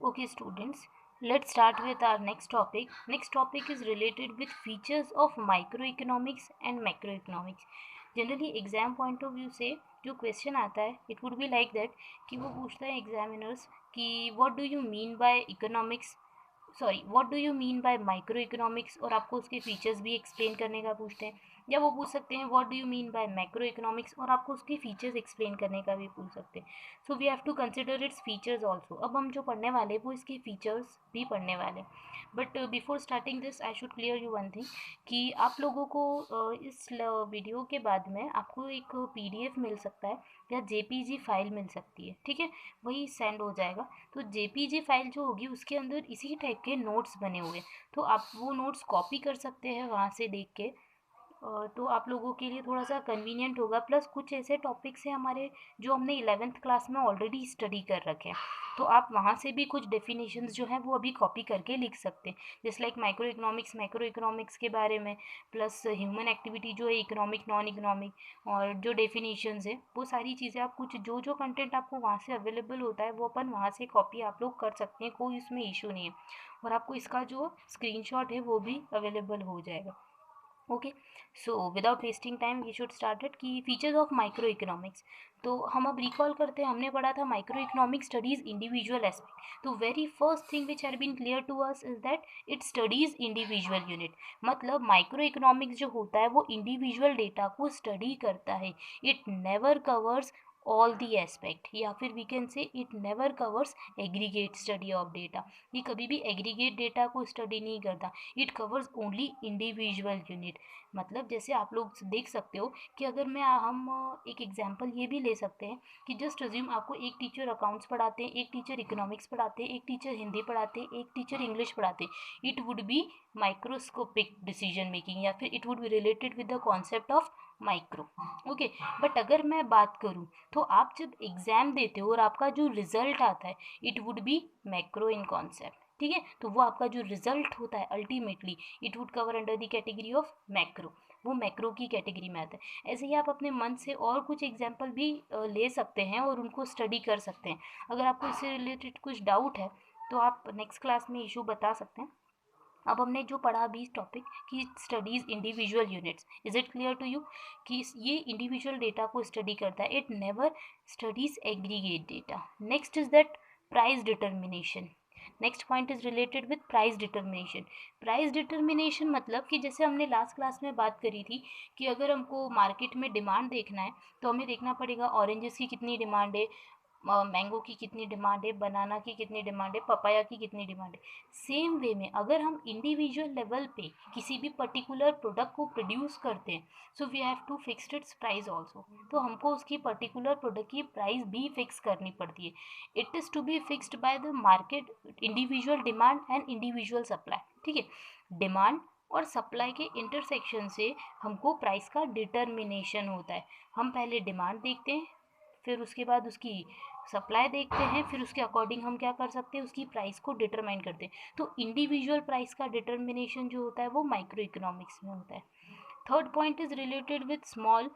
Okay, students, let's start with our next topic. Next topic is related with features of microeconomics and macroeconomics. Generally, exam point of view से जो question आता है, it would be like that कि वो पूछता है examiners कि what do you mean by economics, sorry what do you mean by micro economics, और आपको उसके फीचर्स भी एक्सप्लेन करने का पूछते हैं। या वो पूछ सकते हैं what do you mean by macro economics और आपको उसके फीचर्स एक्सप्लेन करने का भी पूछ सकते हैं। So we have to consider its features also. अब हम जो पढ़ने वाले हैं वो इसके फीचर्स भी पढ़ने वाले हैं। But before starting this I should clear you one thing कि आप लोगों को इस वीडियो के बाद में आपको एक PDF मिल सकता है या JPG फाइल मिल सकती है, ठीक है, वही सेंड हो जाएगा। तो JPG फाइल जो होगी उसके अंदर इसी टाइप के नोट्स बने हुए हैं, तो आप वो नोट्स कॉपी कर सकते हैं वहाँ से देख के। तो आप लोगों के लिए थोड़ा सा कन्वीनियंट होगा। प्लस कुछ ऐसे टॉपिक्स हैं हमारे जो हमने 11th क्लास में ऑलरेडी स्टडी कर रखे हैं, तो आप वहाँ से भी कुछ डेफिनेशंस जो हैं वो अभी कॉपी करके लिख सकते हैं, जैसे like micro economics macro economics के बारे में, प्लस ह्यूमन एक्टिविटी जो है इकोनॉमिक नॉन इकोनॉमिक, और जो डेफिनेशंस है वो सारी चीज़ें आप कुछ जो जो कंटेंट आपको वहाँ से अवेलेबल होता है वो अपन वहाँ से कॉपी आप लोग कर सकते हैं, कोई इसमें इशू नहीं है। और आपको इसका जो स्क्रीनशॉट है वो भी अवेलेबल हो जाएगा। Okay, so without wasting time we should started कि फीचर्स ऑफ माइक्रो इकोनॉमिक्स। तो हम अब रिकॉल करते हैं, हमने पढ़ा था micro economic studies individual aspect. तो very first thing which had been clear to us is that it studies individual unit. मतलब माइक्रो इकोनॉमिक्स जो होता है वो इंडिविजुअल डेटा को स्टडी करता है। It never covers all the aspect, या फिर we can say it never covers aggregate study of data. ये कभी भी एग्रीगेट डेटा को स्टडी नहीं करता, it covers only individual unit. मतलब जैसे आप लोग देख सकते हो कि अगर हम एक एग्जांपल ये भी ले सकते हैं कि जस्ट अज्यूम आपको एक टीचर अकाउंट्स पढ़ाते हैं, एक टीचर इकोनॉमिक्स पढ़ाते हैं, एक टीचर हिंदी पढ़ाते हैं, एक टीचर इंग्लिश पढ़ाते हैं। It would B microscopic decision making, या फिर it would be related with the concept of micro. Okay, but अगर मैं बात करूँ तो आप जब एग्ज़ाम देते हो और आपका जो रिजल्ट आता है it would B macro in concept, ठीक है। तो वो आपका जो रिजल्ट होता है ultimately it would cover under the category of macro, वो मैक्रो की कैटेगरी में आता है। ऐसे ही आप अपने मन से और कुछ एग्जाम्पल भी ले सकते हैं और उनको स्टडी कर सकते हैं। अगर आपको इससे रिलेटेड कुछ डाउट है तो आप नेक्स्ट क्लास में इशू बता सकते हैं। अब हमने जो पढ़ा अभी इस टॉपिक कि studies individual units, is it clear to you कि ये इंडिविजुअल डेटा को स्टडी करता है, it never studies aggregate data. Next is that price determination. Next point is related with price determination. Price determination मतलब कि जैसे हमने लास्ट क्लास में बात करी थी कि अगर हमको मार्केट में डिमांड देखना है तो हमें देखना पड़ेगा ऑरेंजेस की कितनी डिमांड है, मैंगो की कितनी डिमांड है, बनाना की कितनी डिमांड है, पपाया की कितनी डिमांड है। सेम वे में अगर हम इंडिविजुअल लेवल पे किसी भी पर्टिकुलर प्रोडक्ट को प्रोड्यूस करते हैं so we have to fixed its price also. तो हमको उसकी पर्टिकुलर प्रोडक्ट की प्राइस भी फिक्स करनी पड़ती है। It is to be fixed by the market individual demand and individual supply, ठीक है। डिमांड और सप्लाई के इंटरसेक्शन से हमको प्राइस का डिटर्मिनेशन होता है। हम पहले डिमांड देखते हैं, फिर उसके बाद उसकी सप्लाई देखते हैं, फिर उसके अकॉर्डिंग हम क्या कर सकते हैं, उसकी प्राइस को डिटरमाइन करते हैं। तो इंडिविजुअल प्राइस का डिटर्मिनेशन जो होता है वो माइक्रो इकोनॉमिक्स में होता है। Third point is related with small,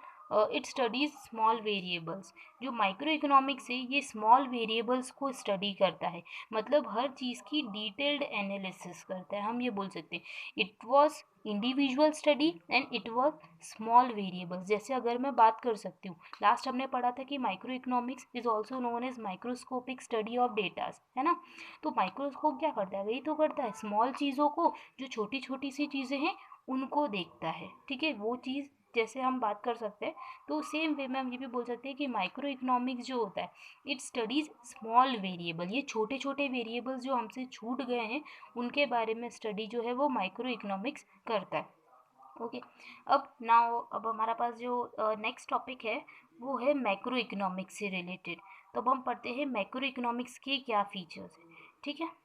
it studies small variables. जो माइक्रो इकोनॉमिक्स है ये स्मॉल वेरिएबल्स को स्टडी करता है, मतलब हर चीज़ की डिटेल्ड एनालिसिस करता है। हम ये बोल सकते हैं it was individual study and it was small variables. जैसे अगर मैं बात कर सकती हूँ, लास्ट हमने पढ़ा था कि micro economics is also known as microscopic study of datas, है ना। तो माइक्रोस्कोप क्या करता है, वही तो करता है, स्मॉल चीज़ों को, जो छोटी छोटी सी चीज़ें हैं उनको देखता है, ठीक है। वो चीज़ जैसे हम बात कर सकते हैं तो सेम वे में हम ये भी बोल सकते हैं कि माइक्रो इकोनॉमिक्स जो होता है इट स्टडीज़ स्मॉल वेरिएबल। ये छोटे छोटे वेरिएबल्स जो हमसे छूट गए हैं उनके बारे में स्टडी जो है वो माइक्रो इकोनॉमिक्स करता है। ओके, अब हमारा पास जो नेक्स्ट टॉपिक है वो है मैक्रो इकोनॉमिक्स से रिलेटेड। तो अब हम पढ़ते हैं मैक्रो इकोनॉमिक्स के क्या फीचर्स हैं, ठीक है।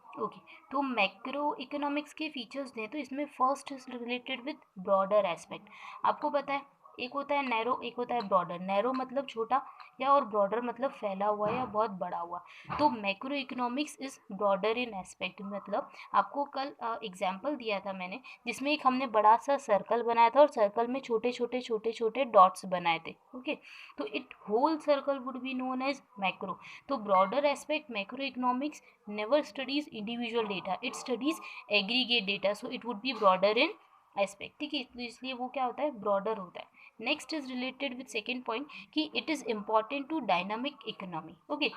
ओके, तो मैक्रो इकोनॉमिक्स के फीचर्स दें तो इसमें first is related with broader aspect. आपको पता है एक होता है नैरो, एक होता है ब्रॉडर। नैरो मतलब छोटा या और ब्रॉडर मतलब फैला हुआ या बहुत बड़ा हुआ। तो macro economics is broader in aspect. मतलब आपको कल एग्जाम्पल दिया था मैंने, जिसमें एक हमने बड़ा सा सर्कल बनाया था और सर्कल में छोटे छोटे छोटे छोटे डॉट्स बनाए थे। ओके, तो it whole circle would be known as macro. तो broader aspect macro economics never studies individual data, it studies aggregate data, so it would be broader in aspect. ठीक है, तो इसलिए वो क्या होता है, ब्रॉडर होता है। Next is related with second point कि it is important to dynamic economy. Okay,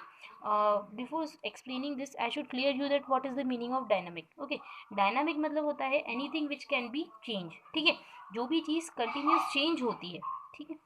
before explaining this I should clear you that what is the meaning of dynamic. Okay, dynamic मतलब होता है anything which can be change. ठीक है, जो भी चीज़ continuous change होती है, ठीक है,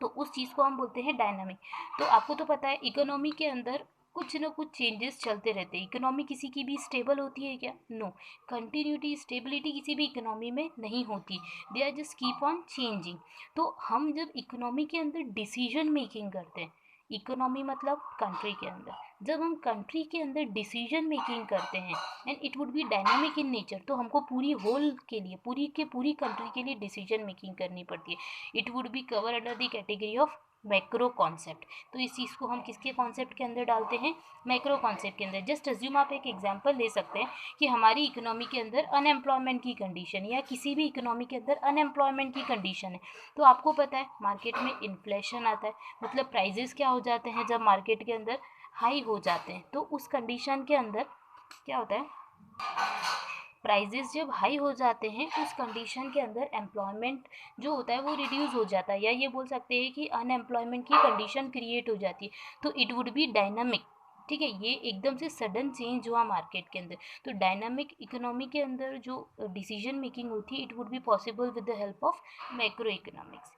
तो उस चीज़ को हम बोलते हैं डायनामिक। तो आपको तो पता है इकोनॉमी के अंदर कुछ ना कुछ चेंजेस चलते रहते हैं। इकोनॉमी किसी की भी स्टेबल होती है क्या? नो, कंटिन्यूटी स्टेबिलिटी किसी भी इकोनॉमी में नहीं होती, they are just keep on changing. तो हम जब इकोनॉमी के अंदर डिसीजन मेकिंग करते हैं, इकोनॉमी मतलब कंट्री के अंदर, जब हम कंट्री के अंदर डिसीजन मेकिंग करते हैं and it would B dynamic in nature, तो हमको पूरी होल के लिए, पूरी कंट्री के लिए डिसीजन मेकिंग करनी पड़ती है। It would be cover under the category of macro concept. तो इस चीज़ को हम किसके कॉन्सेप्ट के अंदर डालते हैं? मैक्रो कॉन्सेप्ट के अंदर। जस्ट अज्यूम, आप एक एग्जांपल ले सकते हैं कि हमारी इकोनॉमी के अंदर अनएम्प्लॉयमेंट की कंडीशन, या किसी भी इकोनॉमी के अंदर अनएम्प्लॉयमेंट की कंडीशन है, तो आपको पता है मार्केट में इन्फ्लेशन आता है, मतलब प्राइजेस क्या हो जाते हैं जब मार्केट के अंदर हाई हो जाते हैं। तो उस कंडीशन के अंदर क्या होता है, प्राइजेस जब हाई हो जाते हैं उस कंडीशन के अंदर एम्प्लॉयमेंट जो होता है वो रिड्यूस हो जाता है, या ये बोल सकते हैं कि अनएम्प्लॉयमेंट की कंडीशन क्रिएट हो जाती है। तो इट वुड बी डायनामिक। ठीक है, ये एकदम से सडन चेंज हुआ मार्केट के अंदर, तो डायनामिक इकोनॉमी के अंदर जो डिसीजन मेकिंग होती है, it would be possible with the help of macro economics.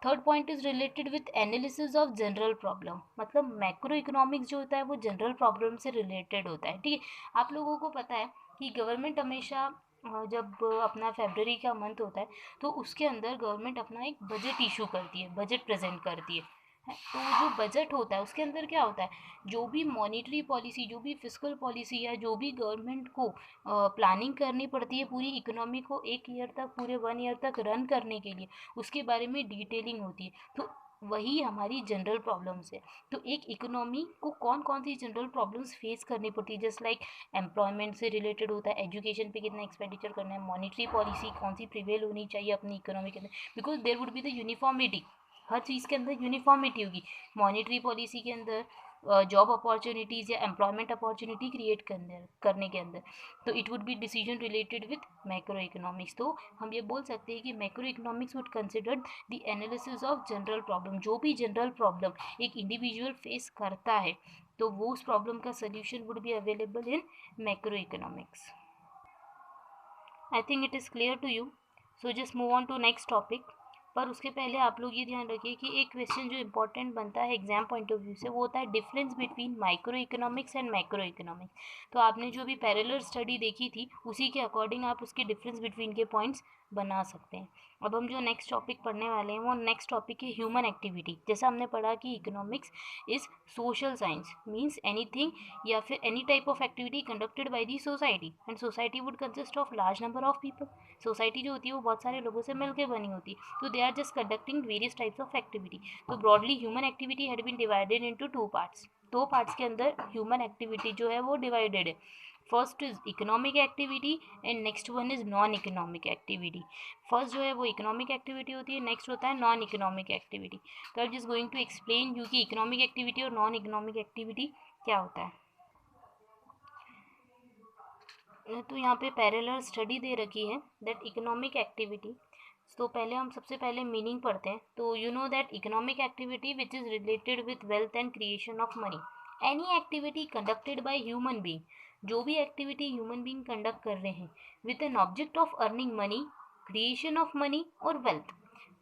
Third point is related with analysis of general problem. मतलब मैक्रो इकोनॉमिक्स जो होता है वो जनरल प्रॉब्लम से रिलेटेड होता है। ठीक है, आप लोगों को पता है कि गवर्नमेंट हमेशा जब अपना फेबररी का मंथ होता है तो उसके अंदर गवर्नमेंट अपना एक बजट इशू करती है, बजट प्रेजेंट करती है। तो जो बजट होता है उसके अंदर क्या होता है, जो भी मॉनिटरी पॉलिसी, जो भी फिस्कल पॉलिसी, या जो भी गवर्नमेंट को प्लानिंग करनी पड़ती है पूरी इकोनॉमी को एक ईयर तक, पूरे 1 ईयर तक रन करने के लिए, उसके बारे में डिटेलिंग होती है। तो वही हमारी जनरल प्रॉब्लम्स है। तो एक इकोनॉमी को कौन कौन सी जनरल प्रॉब्लम्स फेस करनी पड़ती है, जस्ट लाइक एम्प्लॉयमेंट से रिलेटेड होता है, एजुकेशन पे कितना एक्सपेंडिचर करना है, मॉनिटरी पॉलिसी कौन सी प्रिवेल होनी चाहिए अपनी इकोनॉमी के अंदर, because there would be the uniformity, हर चीज़ के अंदर यूनिफॉर्मिटी होगी। मॉनिटरी पॉलिसी के अंदर जॉब अपॉर्चुनिटीज़ या एम्प्लॉयमेंट अपॉर्चुनिटी क्रिएट करने के अंदर, तो it would be decision related with macro economics. तो हम ये बोल सकते हैं कि macro economics would consider the analysis of general problem. जो भी जनरल प्रॉब्लम एक इंडिविजुअल फेस करता है तो वो उस प्रॉब्लम का solution would be available in macro economics. I think it is clear to you, so just move on to next topic. पर उसके पहले आप लोग ये ध्यान रखिए कि एक क्वेश्चन जो इंपॉर्टेंट बनता है एग्जाम पॉइंट ऑफ व्यू से, वो होता है difference between micro economics and macro economics. तो आपने जो भी पैरेलल स्टडी देखी थी उसी के अकॉर्डिंग आप उसके डिफरेंस बिटवीन के पॉइंट्स बना सकते हैं। अब हम जो नेक्स्ट टॉपिक पढ़ने वाले हैं वो नेक्स्ट टॉपिक है ह्यूमन एक्टिविटी। जैसा हमने पढ़ा कि economics is social science, means anything या फिर any type of activity conducted by the society, and society would consist of large number of people. Society जो होती है वो बहुत सारे लोगों से मिलकर बनी होती है, तो they are just conducting various types of activity. तो broadly human activity had been divided into 2 parts. 2 parts के अंदर ह्यूमन एक्टिविटी जो है वो डिवाइडेड है। First is economic activity and next one is non economic activity. First जो है वो इकोनॉमिक एक्टिविटी होती है, नेक्स्ट होता है नॉन इकोनॉमिक एक्टिविटी। तो I am just going to explain you कि इकोनॉमिक एक्टिविटी और नॉन इकोनॉमिक एक्टिविटी क्या होता है। तो यहाँ पे पैरेलल स्टडी दे रखी है दैट इकोनॉमिक एक्टिविटी। तो पहले हम सबसे पहले मीनिंग पढ़ते हैं। तो you know that economic activity which is related with wealth and creation of money, any activity conducted by human being, जो भी एक्टिविटी ह्यूमन बीइंग कंडक्ट कर रहे हैं with an object of earning money, creation of money और wealth.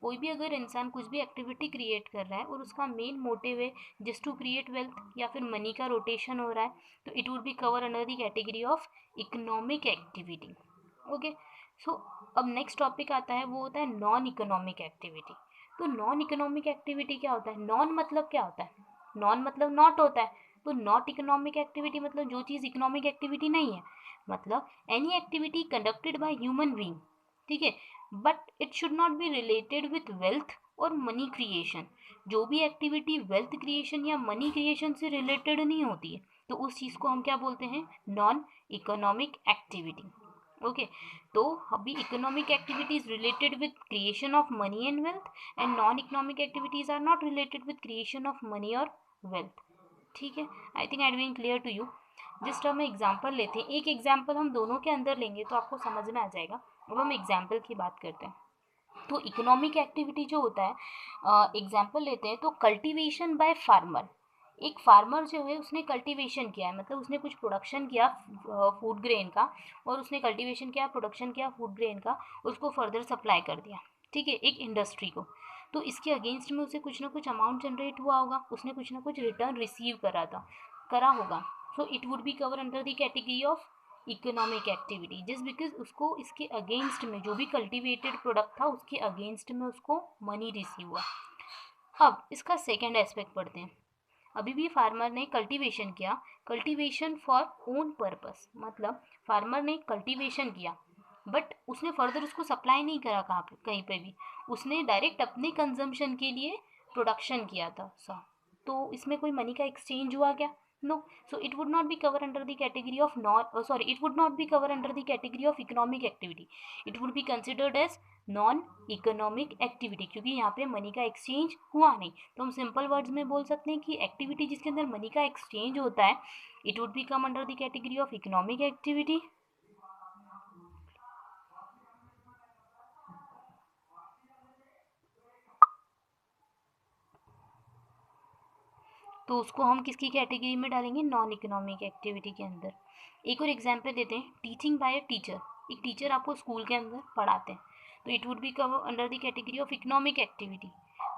कोई भी अगर इंसान कुछ भी एक्टिविटी क्रिएट कर रहा है और उसका मेन मोटिव है जस्ट टू क्रिएट वेल्थ या फिर मनी का रोटेशन हो रहा है, तो it would be cover under the category of economic activity. Okay, so अब नेक्स्ट टॉपिक आता है, वो होता है नॉन इकोनॉमिक एक्टिविटी। तो नॉन इकोनॉमिक एक्टिविटी क्या होता है? नॉन मतलब क्या होता है? नॉन मतलब नॉट होता है। तो नॉट इकोनॉमिक एक्टिविटी मतलब जो चीज़ इकोनॉमिक एक्टिविटी नहीं है, मतलब any activity conducted by human being. ठीक है, but it should not be related with wealth और मनी क्रिएशन। जो भी एक्टिविटी वेल्थ क्रिएशन या मनी क्रिएशन से रिलेटेड नहीं होती है तो उस चीज़ को हम क्या बोलते हैं, नॉन इकोनॉमिक एक्टिविटी। ओके, तो अभी economic activities related with creation of money and wealth, and non economic activities are not related with creation of money और वेल्थ। ठीक है, I think I am being clear to you. Just हम example लेते हैं, एक example हम दोनों के अंदर लेंगे तो आपको समझ में आ जाएगा। अब हम एग्जाम्पल की बात करते हैं। तो इकोनॉमिक एक्टिविटी जो होता है, एग्जाम्पल लेते हैं तो कल्टीवेशन बाय फार्मर। एक फार्मर जो है उसने कल्टीवेशन किया है, मतलब उसने कुछ प्रोडक्शन किया फूड ग्रेन का, और उसने कल्टीवेशन किया, प्रोडक्शन किया फूड ग्रेन का, उसको फर्दर सप्लाई कर दिया, ठीक है, एक इंडस्ट्री को। तो इसके अगेंस्ट में उसे कुछ ना कुछ अमाउंट जनरेट हुआ होगा, उसने कुछ ना कुछ रिटर्न रिसीव करा होगा। सो it would be cover under the category of economic activity, just because उसको इसके अगेंस्ट में जो भी कल्टीवेटेड प्रोडक्ट था उसके अगेंस्ट में उसको मनी रिसीव हुआ। अब इसका सेकेंड एस्पेक्ट पढ़ते हैं। अभी भी फार्मर ने कल्टीवेशन किया, कल्टीवेशन फॉर ओन पर्पस, मतलब फार्मर ने कल्टीवेशन किया बट उसने फर्दर उसको सप्लाई नहीं करा कहीं पे भी, उसने डायरेक्ट अपने कंजम्पशन के लिए प्रोडक्शन किया था। तो इसमें कोई मनी का एक्सचेंज हुआ क्या? No. So it would not be cover under the category of it would not be cover under the category of economic activity. It would be considered as non economic activity, क्योंकि यहाँ पे money का exchange हुआ नहीं। तो हम simple words में बोल सकते हैं कि एक्टिविटी जिसके अंदर मनी का एक्सचेंज होता है, it would B come under the category of economic activity. तो उसको हम किसकी कैटेगरी में डालेंगे? नॉन इकोनॉमिक एक्टिविटी के अंदर। एक और एग्जाम्पल देते हैं, टीचिंग बाय अ टीचर। एक टीचर आपको स्कूल के अंदर पढ़ाते हैं तो it would be cover under the category of economic activity.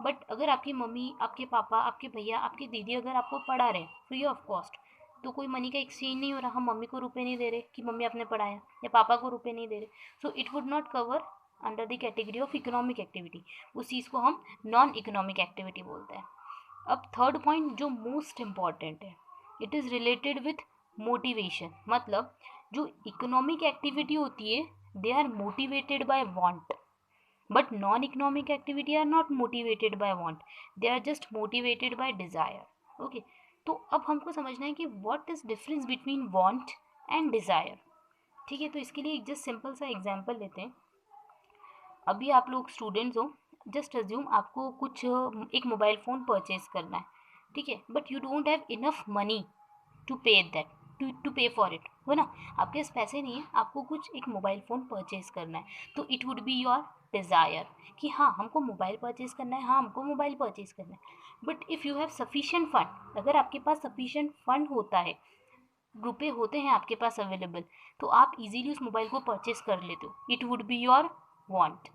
But अगर आपकी मम्मी, आपके पापा, आपके भैया, आपकी दीदी अगर आपको पढ़ा रहे फ्री ऑफ कॉस्ट, तो कोई मनी का एक्सचेंज नहीं हो रहा, हम मम्मी को रुपए नहीं दे रहे कि मम्मी आपने पढ़ाया, या पापा को रुपए नहीं दे रहे, सो it would not cover under the category of economic activity. उस चीज़ को हम नॉन इकोनॉमिक एक्टिविटी बोलते हैं। अब थर्ड पॉइंट जो मोस्ट इम्पॉर्टेंट है, it is related with motivation. मतलब जो इकोनॉमिक एक्टिविटी होती है they are motivated by want, but non economic activity are not motivated by want, they are just motivated by desire. Okay, तो अब हमको समझना है कि what is difference between want and desire. ठीक है, तो इसके लिए एक जस्ट सिंपल सा एग्जांपल लेते हैं। अभी आप लोग स्टूडेंट्स हो, जस्ट अज्यूम आपको कुछ एक मोबाइल फ़ोन परचेज करना है, ठीक है, but you don't have enough money to pay that, to pay for it, हो ना, आपके पास पैसे नहीं है, आपको कुछ एक मोबाइल फ़ोन परचेज करना है, तो it would be your desire कि हाँ हमको मोबाइल परचेज करना है, हाँ हमको मोबाइल परचेज करना है। But if you have sufficient fund, अगर आपके पास सफिशिएंट फंड होता है, रुपए होते हैं आपके पास अवेलेबल, तो आप इजीली उस मोबाइल को परचेज कर लेते हो, it would be your want.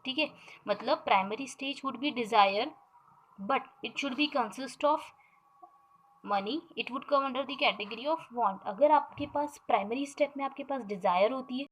ठीक है, मतलब primary stage would be desire but it should be consist of money, it would come under the category of want. अगर आपके पास प्राइमरी स्टेप में आपके पास डिज़ायर होती है